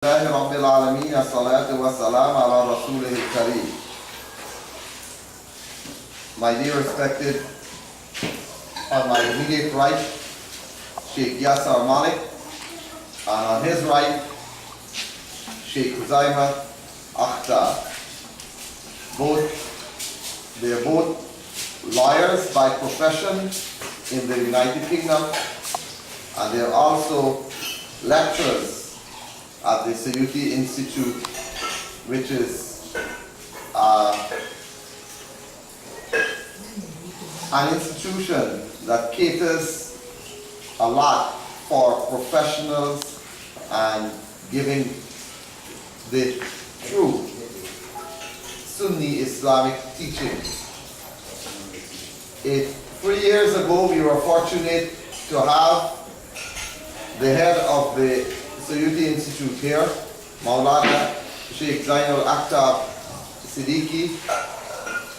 Alhamdulillahi Rabbil Alameen, as-salatu was-salam ala Rasulih al-Kareem. My dear respected, on my immediate right, Shaykh Yasar Malik, and on his right, Shaykh Huzaymah Akhtar. They're both lawyers by profession in the United Kingdom, and they're also lecturers at the Suyuti Institute, which is an institution that caters a lot for professionals and giving the true Sunni Islamic teaching. 3 years ago, we were fortunate to have the head of the Suyuti Institute here, Maulana Shaykh Huzaymah Akhtar Siddiqui,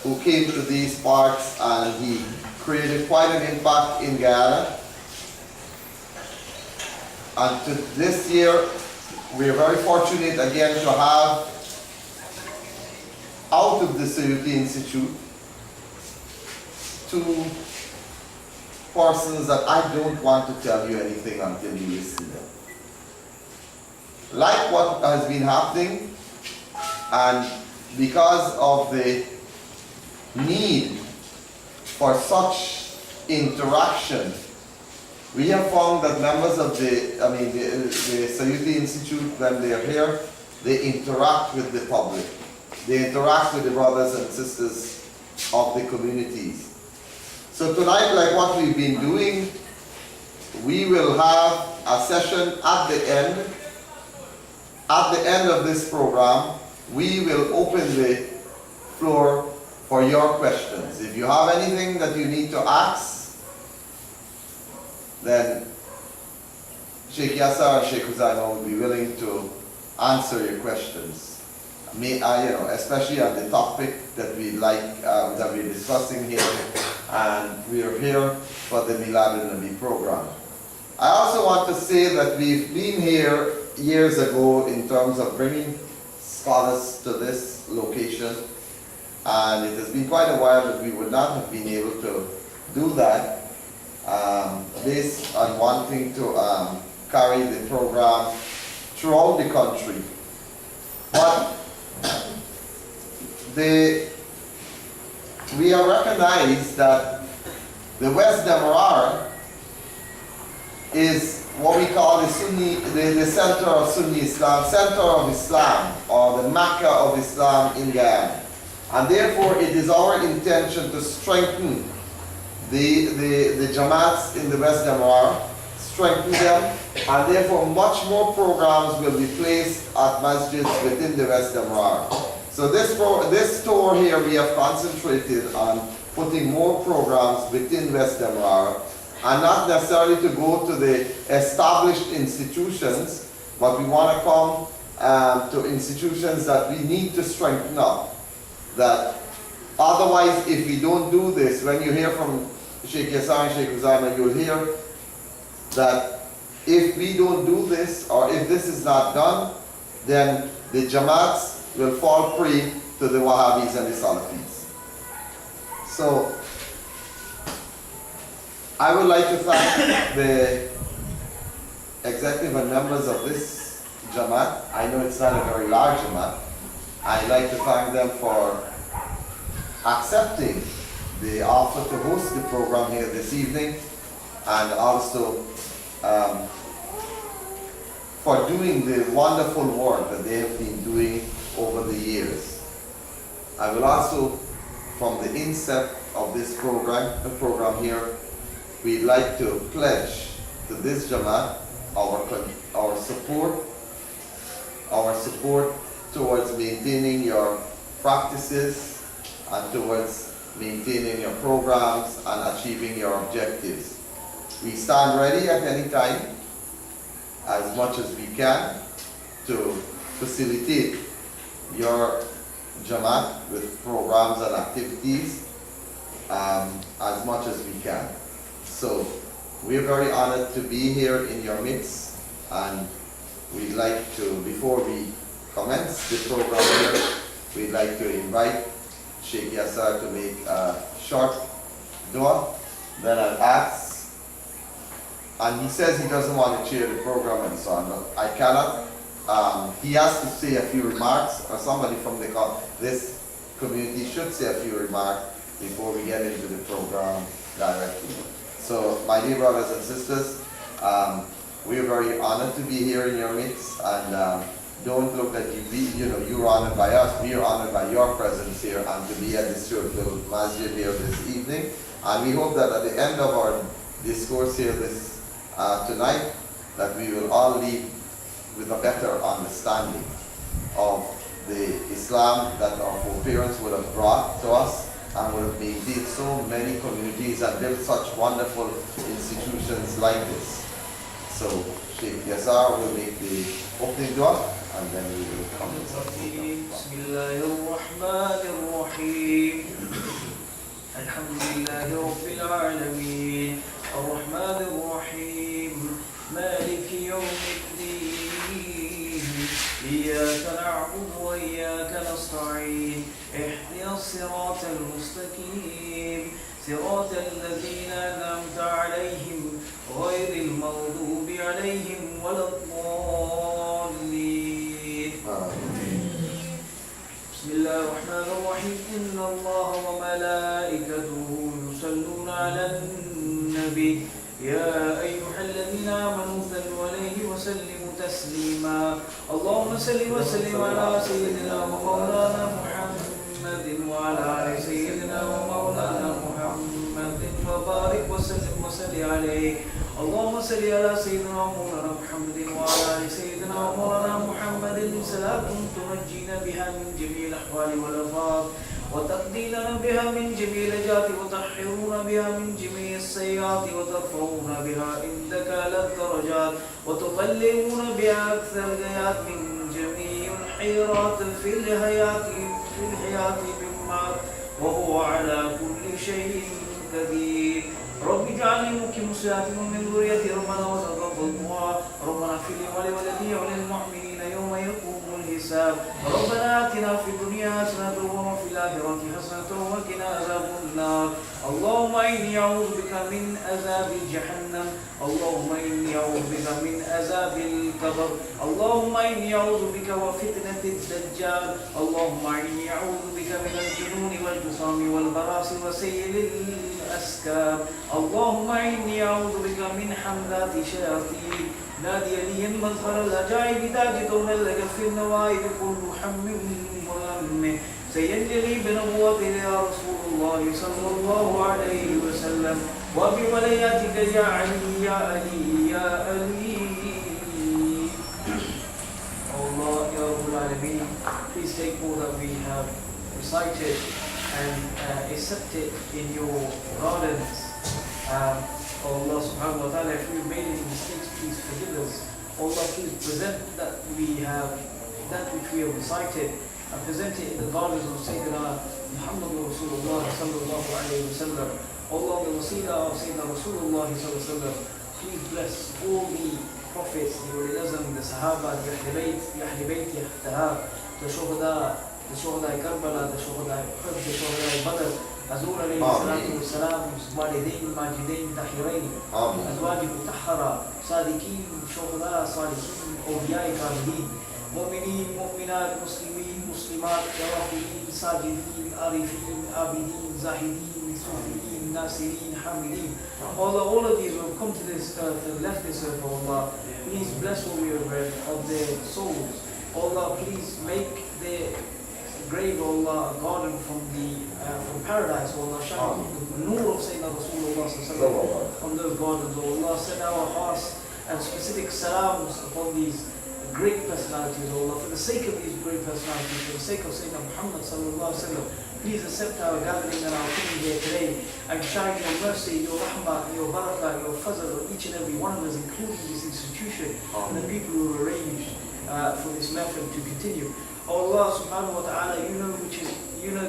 who came to these parts and he created quite an impact in Guyana. And to this year, we are very fortunate again to have out of the Suyuti Institute two persons that I don't want to tell you anything until you listen to them. Like what has been happening, and because of the need for such interaction, we have found that members of the Suyuti Institute, when they are here, they interact with the public. They interact with the brothers and sisters of the communities. So tonight, like what we've been doing, we will have a session at the end. At the end of this program, we will open the floor for your questions. If you have anything that you need to ask, then Shaykh Yasar and Shaykh Huzaymah will be willing to answer your questions. Especially on the topic that we that we're discussing here, and we are here for the MILAD and NABI program. I also want to say that we've been here years ago in terms of bringing scholars to this location, and it has been quite a while that we would not have been able to do that based on wanting to carry the program throughout the country. But we are recognized that the West Demerara is what we call the center of Sunni Islam, center of Islam, or the Mecca of Islam in Guyana. And therefore it is our intention to strengthen the Jamaats in the West Demerara, strengthen them, and therefore much more programs will be placed at masjids within the West Demerara. So this tour here, we have concentrated on putting more programs within West Demerara, and not necessarily to go to the established institutions, but we want to come to institutions that we need to strengthen up. That otherwise, if we don't do this, when you hear from Shaykh Yasar and Shaykh Huzaymah, you'll hear that if we don't do this, or if this is not done, then the Jamaats will fall prey to the Wahhabis and the Salafis. So, I would like to thank the executive and members of this Jamaat. I know it's not a very large Jamaat. I'd like to thank them for accepting the offer to host the program here this evening, and also for doing the wonderful work that they have been doing over the years. I will also, from the inset of this program here, we'd like to pledge to this Jamaat our support towards maintaining your practices and towards maintaining your programs and achieving your objectives. We stand ready at any time, as much as we can, to facilitate your Jamaat with programs and activities as much as we can. So we're very honored to be here in your midst, and we'd like to, before we commence the program here, we'd like to invite Shaykh Yasar to make a short dua. Then I'll ask, and he says he doesn't want to chair the program and so on, but I cannot. He has to say a few remarks, or somebody from this community should say a few remarks before we get into the program directly. So, my dear brothers and sisters, we are very honored to be here in your midst, and don't look that you're honored by us. We are honored by your presence here and to be at the Stewartville Masjid here this evening. And we hope that at the end of our discourse here tonight, that we will all leave with a better understanding of the Islam that our foreparents would have brought to us and would have maintained so many communities and built such wonderful institutions like this. So Shaykh Yasar will make the opening dua and then we will come to something. Bismillahirrahmanirrahim. Alhamdulillahi Rabbil Alameen. Ar-Rahmanir-Rahim. Maliki Yawmiddin. إياك نعبد وإياك نستعين اهدنا الصراط المستقيم صراط الذين أنعمت عليهم غير المغضوب عليهم ولا الضالين بسم الله الرحمن الرحيم إن الله وملائكته يصلون على النبي يا أيها الذين آمنوا صلوا عليه وسلموا تسليما اللهم صل وسلم على سيدنا ومولانا محمد وعلى آل سيدنا ومولانا محمد وبارك وسلم وصل عليه اللهم صل على سيدنا ومولانا محمد وعلى آل سيدنا ومولانا محمد صلاة تنجينا بها من جميع الأحوال والآفات وتقضي لنا بها من جميع الحاجات وتطهرون بها من جميع السيئات وترفعون بها عندك على الدرجات وتبلغون بها أكثر الغايات من جميع الحيرات في الحياة بالمعاد وهو على كل شيء قدير رب اجعلني مقيم الصلاة ومن ذريتي ربنا وتقبل دعاء ربنا اغفر لي ولوالدي وللمؤمنين يوم يقوم الحساب ربنا آتنا في الدنيا حسنة وفي الآخرة حسنة وقنا عذاب النار اللهم إني أعوذ بك من عذاب جهنم اللهم إني أعوذ بك من عذاب القبر اللهم إني أعوذ بك وفتنة الدجال اللهم إني أعوذ بك من الجنون والجسام والبراس وسيل الأسكار اللهم إني أعوذ بك من حملات شياطين نادي لي مظهر العجائب تاجدون لك في النوائب كل محمد ملمه سينجلي بنبوته يا رسول الله صلى الله عليه وسلم وبولاياتك يا علي يا علي يا علي Allah Ya Rabbul Alameen, please take all that we have recited and accepted in your gardens. Allah subhanahu wa ta'ala, if we made any mistakes, please forgive us. Allah, please present that which we have recited and present it in the gardens of Sayyidina Muhammad Rasulullah sallallahu alayhi wa sallam. Allah, the wasila of Sayyidina Rasulullah sallallahu alayhi wa sallam, please bless all the prophets, the Ulilazam, the Sahaba, the Ahl Bayt, the Ahtahab, the Shuhada Karbala, the Shuhada Uhud, the Shuhada Badr, أزور عليه الصلاة والسلام والدين ماجدين طاهرين أزواج مطهرة صادقين شهداء صالحين أولياء كاملين مؤمنين مؤمنات مسلمين مسلمات توافقين ساجدين عارفين عابدين زاهدين صوفيين ناصرين حامدين all of these who have come to this earth and left this earth, Allah, please bless what we have read of their souls. Allah, please make their grave, Allah, a garden from paradise, Allah, shine the nur of Sayyidina Rasulullah on those gardens, Allah, send our hearts and specific salams upon these great personalities, Allah, for the sake of these great personalities, for the sake of Sayyidina Muhammad sallallahu alaihi wasallam, please accept our gathering and our coming here today, and shine your mercy, your rahmah, your barakah, your fazl on each and every one of us, including this institution, and the people who arranged for this method to continue. Allah subhanahu wa ta'ala, you know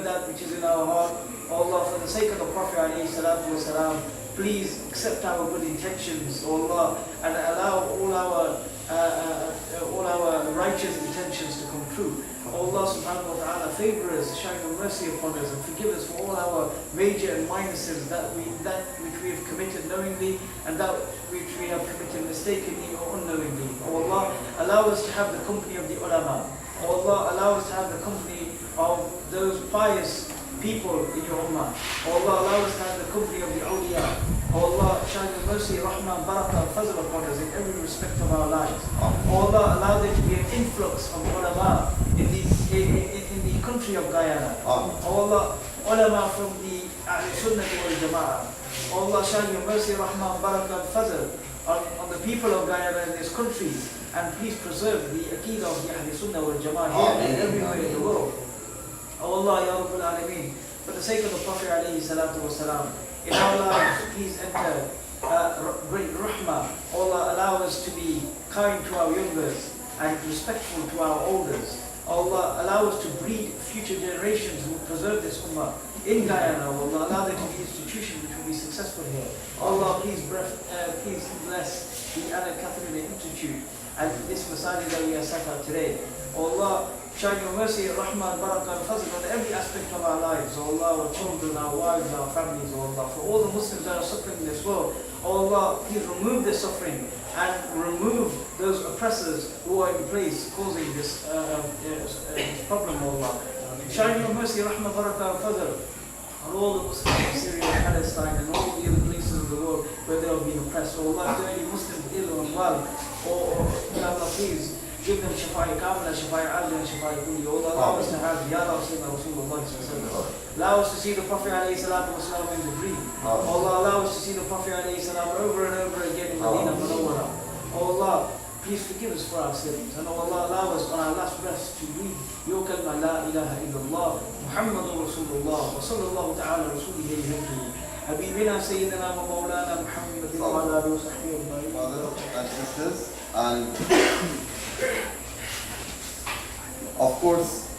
that which is in our heart. Allah, for the sake of the Prophet alayhi salatu wasalam, please accept our good intentions, Allah, and allow all our all our righteous intentions to come true. Oh Allah subhanahu wa ta'ala, favor us, shine your mercy upon us, and forgive us for all our major and minor sins, that which we have committed knowingly and that which we have committed mistakenly or unknowingly. Oh Allah, allow us to have the company of the ulama. Oh Allah, allow us to have the company of those pious people in your ummah. Oh Allah, allow us to have the company of the awliya. Oh Allah, shine your mercy, rahmah, barakah, fazl upon us in every respect of our lives. Oh Allah, allow there to be an influx of ulama in the country of Guyana. Oh Allah, ulama from the SUNNATUL. Oh Allah, shine your mercy, rahmah, barakah, fazl on the people of Guyana in this country, and please preserve the aqeedah of the Ahl Sunnah wal Jama'ah here and everywhere in the world. Oh Allah, Ya Rabbul Alameen, for the sake of the Prophet alayhi salatu wasalam, in our lives, please enter great rahmah. Oh Allah, allow us to be kind to our youngers and respectful to our elders. Oh Allah, allow us to breed future generations who preserve this ummah in Guyana. Oh Allah, allow there to be institutions which will be successful here. Oh Allah, please bless the Catherina Institute and this masjid that we are set out today. Oh Allah, shine your mercy, rahmah, barakah, and fazl on every aspect of our lives. Oh Allah, our children, our wives, our families, oh Allah, for all the Muslims that are suffering in this world. Oh Allah, please remove their suffering and remove those oppressors who are in place causing this problem, oh Allah. Shine your mercy, rahmah, barakah, and fazl on all the Muslims in Syria and Palestine and all the other places of the world where they are being oppressed. Oh Allah, if there are any Muslims ill or unwell, oh Allah, please give them shafai kamila, shafai adl, and shafai kulli. Oh Allah, allow us to have Yara Sayyidina Rasulullah sallallahu alaihi wasallam. Allow us to see the Prophet alayhi salatu wasallam in the dream. Oh Allah, allow us to see the Prophet alayhi salam over and over again in Medina Munawwara. Oh Allah, please forgive us for our sins. And oh Allah, allow us on our last breath to read your kalma la ilaha illallah Muhammadur Rasulullah wa sallallahu ta'ala rasulihi ilayhi. Habibina Sayyidina wa Mawlana Muhammadin wa ala alihi wa sahbihi. Brothers and sisters, and of course,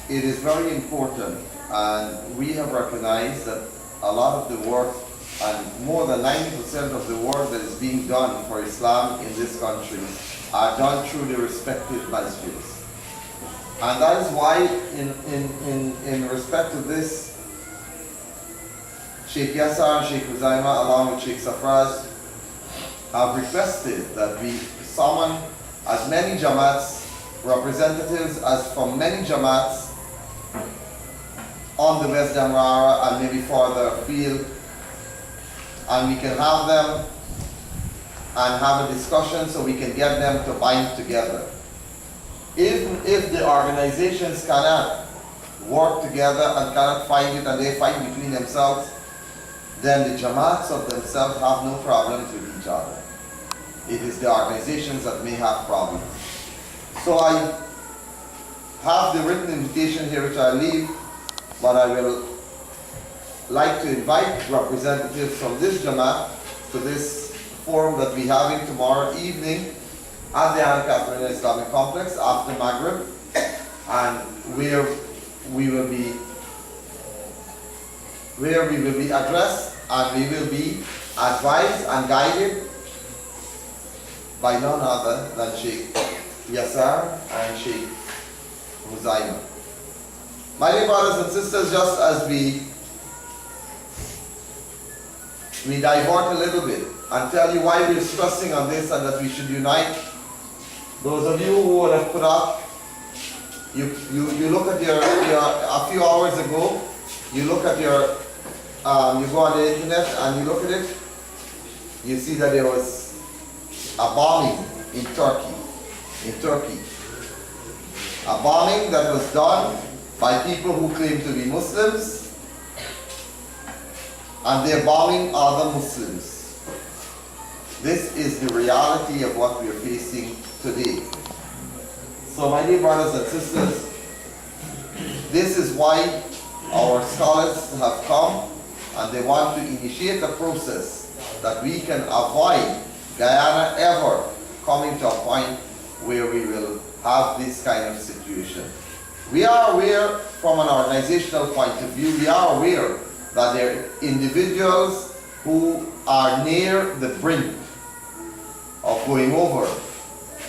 it is very important, and we have recognized that a lot of the work, and more than 90% of the work that is being done for Islam in this country are done through the respective masjids. And that is why, in respect to this, Shaykh Yasar and Shaykh Huzaymah, along with Shaykh Safraz, have requested that we summon as many Jamaats, representatives as from many Jamaats on the West Demerara and maybe further afield, and we can have them and have a discussion so we can get them to bind together. Even if the organizations cannot work together and cannot find it and they fight between themselves, then the Jamaats of themselves have no problems with each other. It is the organizations that may have problems. So I have the written invitation here which I leave, but I will like to invite representatives from this Jamaat to this forum that we are having tomorrow evening at the Catherina Islamic Complex after Maghrib, and where we will be addressed and we will be advised and guided by none other than Shaykh Yasar and Shaykh Huzaymah. My dear brothers and sisters, just as we divert a little bit and tell you why we're stressing on this and that we should unite, those of you who would have put up, you look at your a few hours ago, you look at your, you go on the internet and you look at it, you see that there was a bombing in Turkey. A bombing that was done by people who claim to be Muslims, and they're bombing other Muslims. This is the reality of what we are facing today. So my dear brothers and sisters, this is why our scholars have come, and they want to initiate a process that we can avoid Guyana ever coming to a point where we will have this kind of situation. We are aware from an organizational point of view, we are aware that there are individuals who are near the brink of going over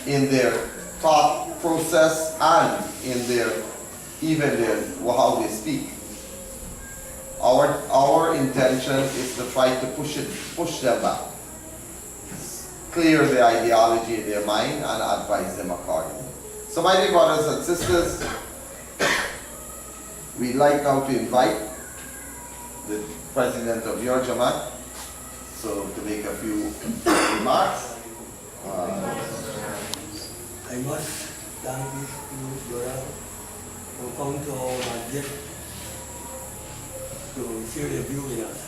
in their thought process and in their how they speak. Our intention is to try to push them back, clear the ideology in their mind and advise them accordingly. So my dear brothers and sisters, we'd like now to invite the president of your Jamaat to make a few remarks. I must thank these two brothers for coming to our masjid to share their view with us.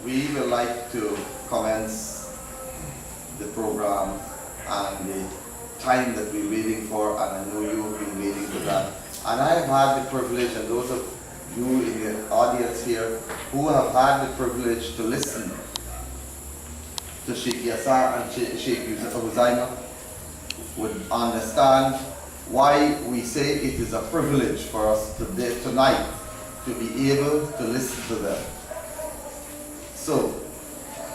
We would like to commence the program and the time that we're waiting for, and I know you've been waiting for that. And I have had the privilege, and those of you in the audience here who have had the privilege to listen to Shaykh Yasar and Shaykh Huzaymah would understand why we say it is a privilege for us tonight to be able to listen to them. So,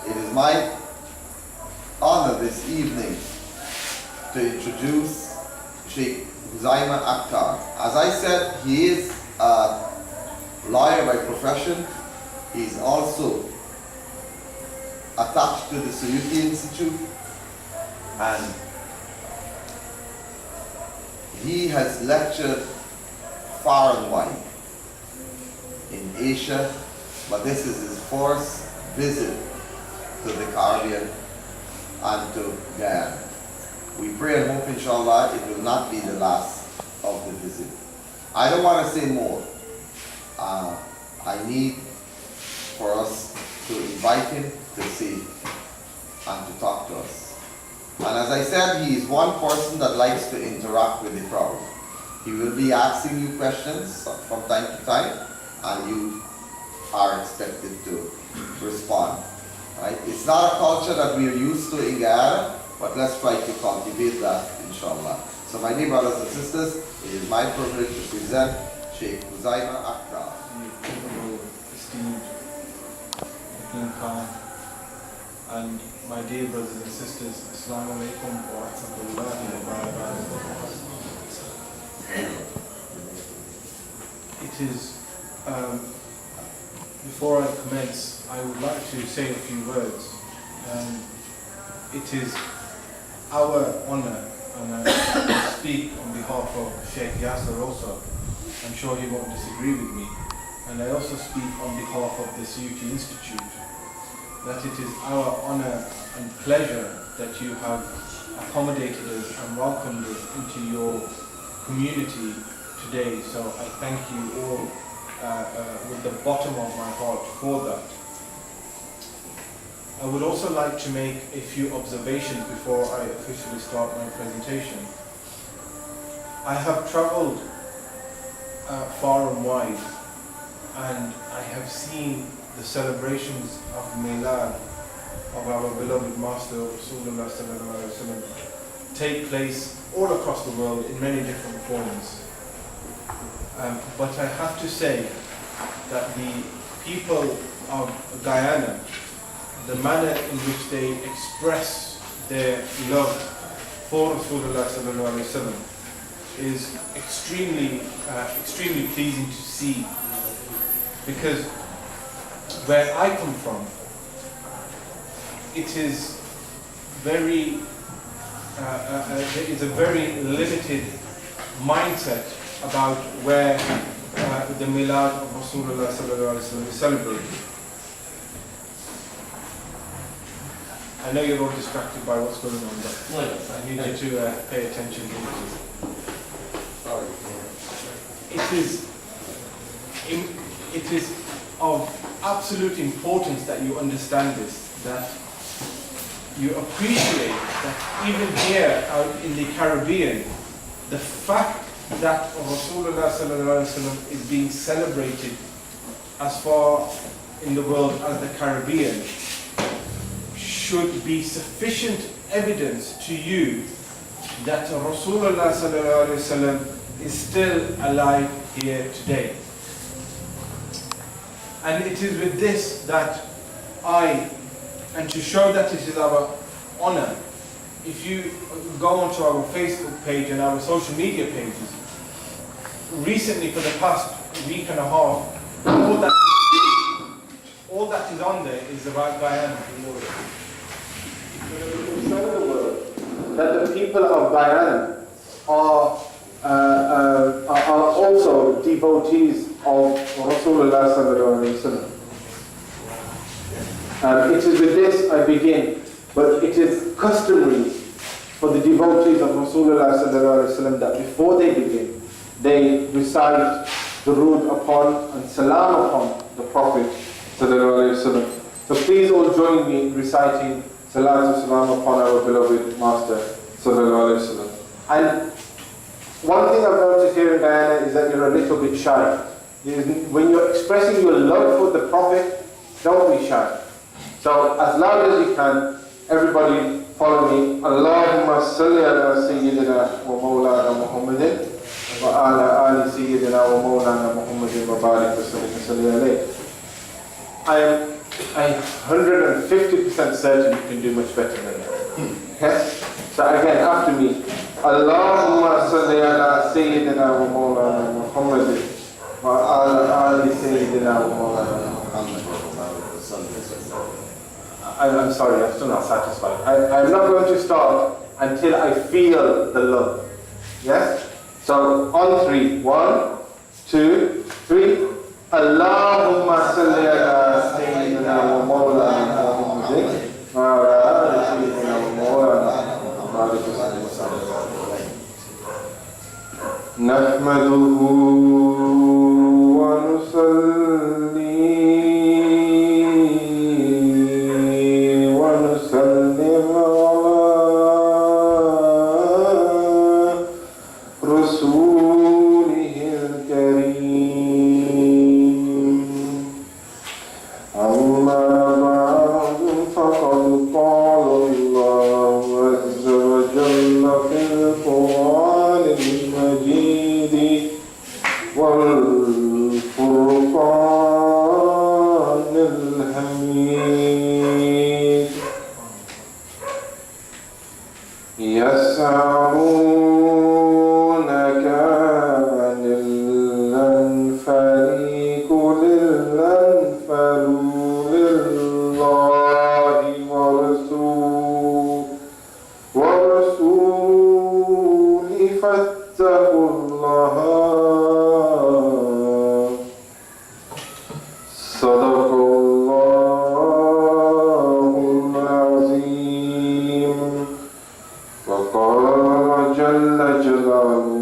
it is my honor this evening to introduce Shaykh Huzaymah Akhtar. As I said, he is a lawyer by profession. He is also attached to the Suyuti Institute, and he has lectured far and wide in Asia, but this is his first visit to the Caribbean and to Guyana. We pray and hope, inshallah, it will not be the last of the visit. I don't want to say more. I need for us to invite him to say and to talk to us. And as I said, he is one person that likes to interact with the crowd. He will be asking you questions from time to time, and you are expected to respond. Right? It's not a culture that we are used to in Guyana, but let's try to cultivate that, inshallah. So my dear brothers and sisters, it is my privilege to present Shaykh Huzaymah Akhtar. Esteemed King Khan, and my dear brothers and sisters, Assalamu alaikum wa rahmatullahi wa barakatuh. It is, before I commence, I would like to say a few words. It is our honor, and I speak on behalf of Shaykh Yasar also. I'm sure he won't disagree with me. And I also speak on behalf of the Suyuti Institute, that it is our honor and pleasure that you have accommodated us and welcomed us into your community today. So I thank you all with the bottom of my heart for that. I would also like to make a few observations before I officially start my presentation. I have traveled far and wide, and I have seen the celebrations of MILAD of our beloved Master Rasulullah sallallahu alaihi wasallam take place all across the world in many different forms. But I have to say that the people of Guyana, the manner in which they express their love for Rasulullah sallallahu alaihi wasallam is extremely pleasing to see, because where I come from, it is very there is a very limited mindset about where the Milad of Rasulullah sallallahu alaihi wasallam is celebrated. I know you're all distracted by what's going on, but I need you to pay attention to it. It is of absolute importance that you understand this, that you appreciate that even here out in the Caribbean, the fact that Rasulullah sallallahu alaihi wasallam is being celebrated as far in the world as the Caribbean should be sufficient evidence to you that Rasulullah sallallahu alaihi wasallam is still alive here today. And it is with this that and to show that it is our honor, if you go onto our Facebook page and our social media pages, recently for the past week and a half, all that is on there is about Guyana. To show the world that the people of Guyana are also devotees of Rasulullah sallallahu alaihi wasallam. It is with this I begin, but it is customary for the devotees of Rasulullah sallallahu alaihi wasallam that before they begin, they recite durood upon and salam upon the Prophet sallallahu alaihi wasallam. So please all join me in reciting salat and salam upon our beloved Master sallallahu alaihi wasallam. And one thing I've noticed here in Guyana is that you're a little bit shy. When you're expressing your love for the Prophet, don't be shy. So as loud as you can, everybody follow me. Allahumma salli ala Sayyidina wa Mawlana Muhammadin wa ala ali Sayyidina wa Mawlana Muhammadin wa barik wa salli alayhi. I'm 150% certain you can do much better than that. Yes? So again, after me. Allahumma salli ala Sayyidina wa Mawlana Muhammadin wa ala ali Sayyidina wa Mawlana Muhammadin. I'm sorry, I'm still not satisfied. I'm not going to start until I feel the love. Yes? So on 3. 1, 2, 3. Allahumma salli ala Sayyidina wa Mawlana Muhammadin wa ala Sayyidina wa Mawlana Muhammadin. Nahmaduhu wa nusalli جل جلاله